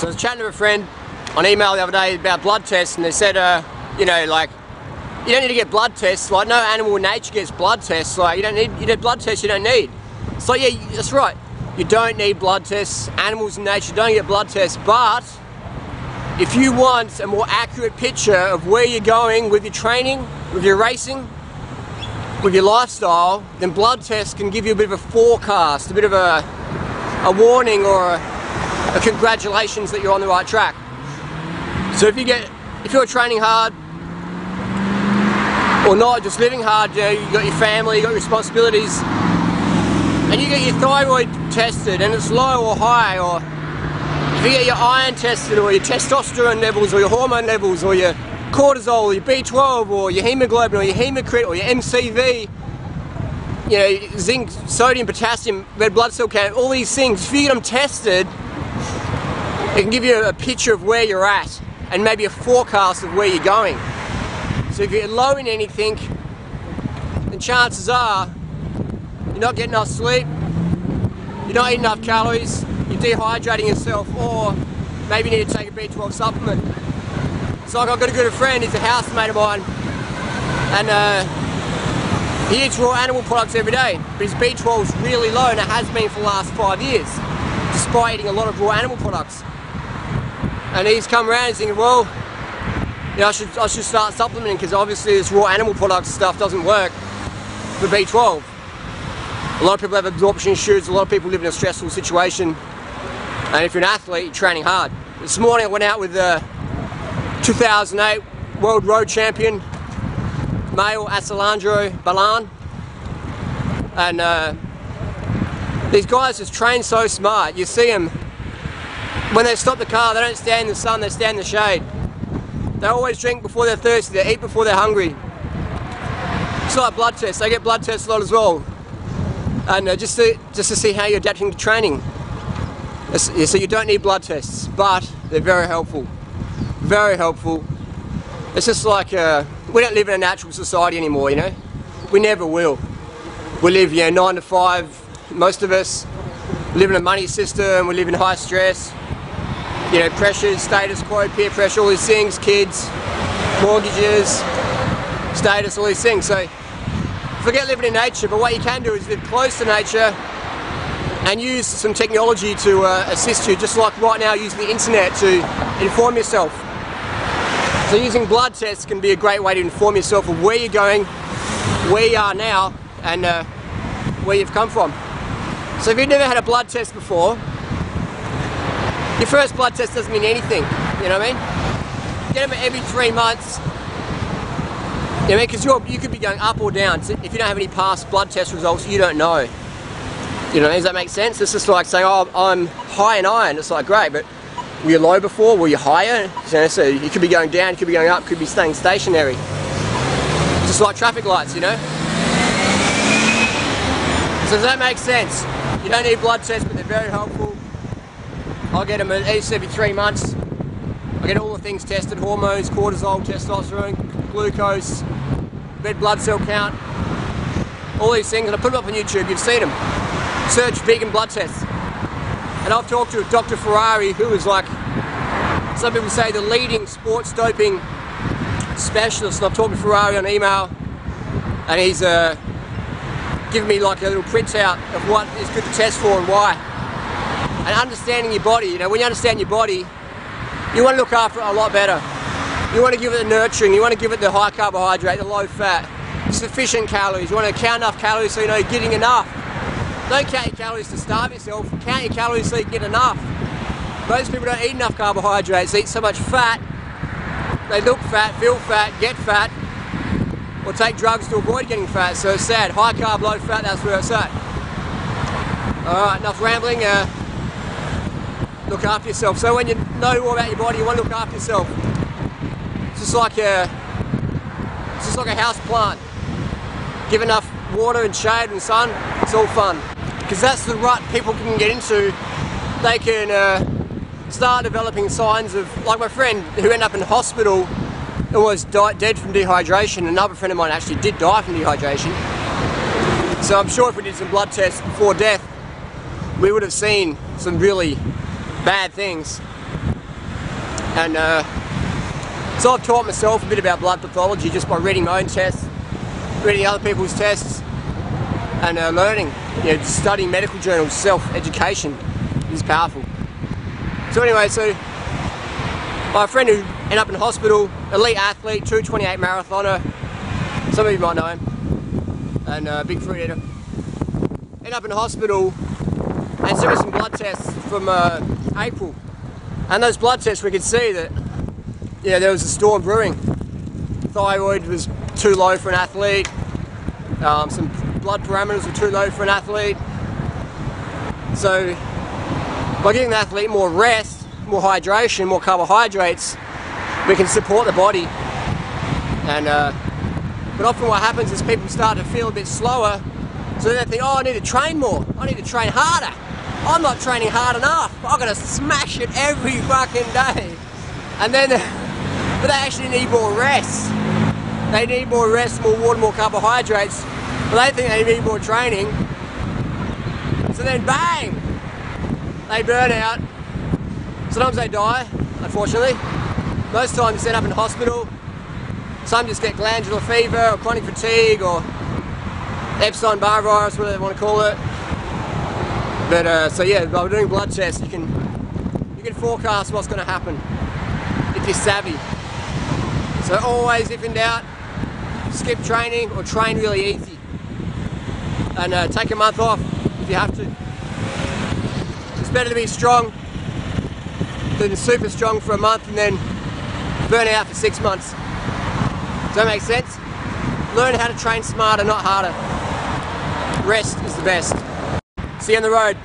So I was chatting to a friend on email the other day about blood tests, and they said, you know, like, you don't need to get blood tests. Like, no animal in nature gets blood tests. Like, you need blood tests you don't need. So yeah, that's right. You don't need blood tests. Animals in nature don't get blood tests, but if you want a more accurate picture of where you're going with your training, with your racing, with your lifestyle, then blood tests can give you a bit of a forecast, a bit of a warning or a congratulations that you're on the right track. So if you're training hard or not, just living hard, you know, you got your family, you got responsibilities, and you get your thyroid tested and it's low or high, or if you get your iron tested or your testosterone levels or your hormone levels or your cortisol or your B12 or your hemoglobin or your hemocrit or your MCV, you know, zinc, sodium, potassium, red blood cell count, all these things, if you get them tested, it can give you a picture of where you're at and maybe a forecast of where you're going. So if you're low in anything, then chances are you're not getting enough sleep, you're not eating enough calories, you're dehydrating yourself, or maybe you need to take a B12 supplement. So like, I've got a good friend, he's a housemate of mine, and he eats raw animal products every day, but his B12 is really low, and it has been for the last 5 years, despite eating a lot of raw animal products. And he's come around and thinking, well, you know, I should start supplementing, because obviously this raw animal products stuff doesn't work for B12. A lot of people have absorption issues, a lot of people live in a stressful situation, and if you're an athlete, you're training hard. This morning I went out with 2008 World Road Champion, male Alessandro Ballan, and these guys just train so smart. You see them, when they stop the car, they don't stand in the sun, they stand in the shade. They always drink before they're thirsty, they eat before they're hungry. It's like blood tests, they get blood tests a lot as well. And just to see how you're adapting to training. So you don't need blood tests, but they're very helpful. Very helpful. It's just like, we don't live in a natural society anymore, you know? We never will. We live, you know, 9 to 5, most of us. We live in a money system, we live in high stress. You know, pressures, status quo, peer pressure, all these things, kids, mortgages, status, all these things. So forget living in nature, but what you can do is live close to nature and use some technology to assist you, just like right now using the internet to inform yourself. So using blood tests can be a great way to inform yourself of where you're going, where you are now, and where you've come from. So if you've never had a blood test before, your first blood test doesn't mean anything, you know what I mean? Get them every 3 months, you know, because you could be going up or down. So if you don't have any past blood test results, you don't know. You know, does that make sense? It's just like saying, oh, I'm high in iron. It's like, great, but were you low before? Were you higher? You know, so you could be going down, you could be going up, could be staying stationary. Just like traffic lights, you know? So does that make sense? You don't need blood tests, but they're very helpful. I'll get them at least every 3 months. I get all the things tested, hormones, cortisol, testosterone, glucose, red blood cell count, all these things, and I put them up on YouTube, you've seen them. Search vegan blood tests. And I've talked to Dr. Ferrari, who is like, some people say, the leading sports doping specialist, and I've talked to Ferrari on email, and he's given me like a little printout of what is good to test for and why. And understanding your body, you know, when you understand your body, you want to look after it a lot better. You want to give it the nurturing, you want to give it the high carbohydrate, the low fat, sufficient calories. You want to count enough calories so you know you're getting enough. Don't count your calories to starve yourself, count your calories so you get enough. Most people don't eat enough carbohydrates, they eat so much fat, they look fat, feel fat, get fat, or take drugs to avoid getting fat. So it's sad. High carb, low fat, that's where it's at. Alright, enough rambling. Look after yourself. So when you know more about your body, you want to look after yourself. It's just like a house plant. Give enough water and shade and sun, it's all fun. Because that's the rut people can get into. They can start developing signs of, like my friend who ended up in hospital and was dead from dehydration. Another friend of mine actually did die from dehydration. So I'm sure if we did some blood tests before death, we would have seen some really bad things. And so I've taught myself a bit about blood pathology just by reading my own tests, reading other people's tests, and learning, you know, studying medical journals. Self-education is powerful. So anyway, so my friend who ended up in hospital, elite athlete, 2:28 marathoner, some of you might know him, and big fruit eater, ended up in hospital and sent me some blood tests from April. And those blood tests, we could see that, yeah, there was a storm brewing. Thyroid was too low for an athlete. Some blood parameters were too low for an athlete. So by giving the athlete more rest, more hydration, more carbohydrates, we can support the body. And but often what happens is people start to feel a bit slower, so they think, oh, I need to train more, I need to train harder. I'm not training hard enough, I've got to smash it every fucking day. And then, but they actually need more rest. They need more rest, more water, more carbohydrates, but they think they need more training. So then bang, they burn out. Sometimes they die, unfortunately. Most times they end up in hospital. Some just get glandular fever or chronic fatigue or Epstein-Barr virus, whatever they want to call it. But so yeah, by doing blood tests, you can forecast what's going to happen if you're savvy. So always, if in doubt, skip training or train really easy, and take a month off if you have to. It's better to be strong than super strong for a month and then burn out for 6 months. Does that make sense? Learn how to train smarter, not harder. Rest is the best. See you on the road.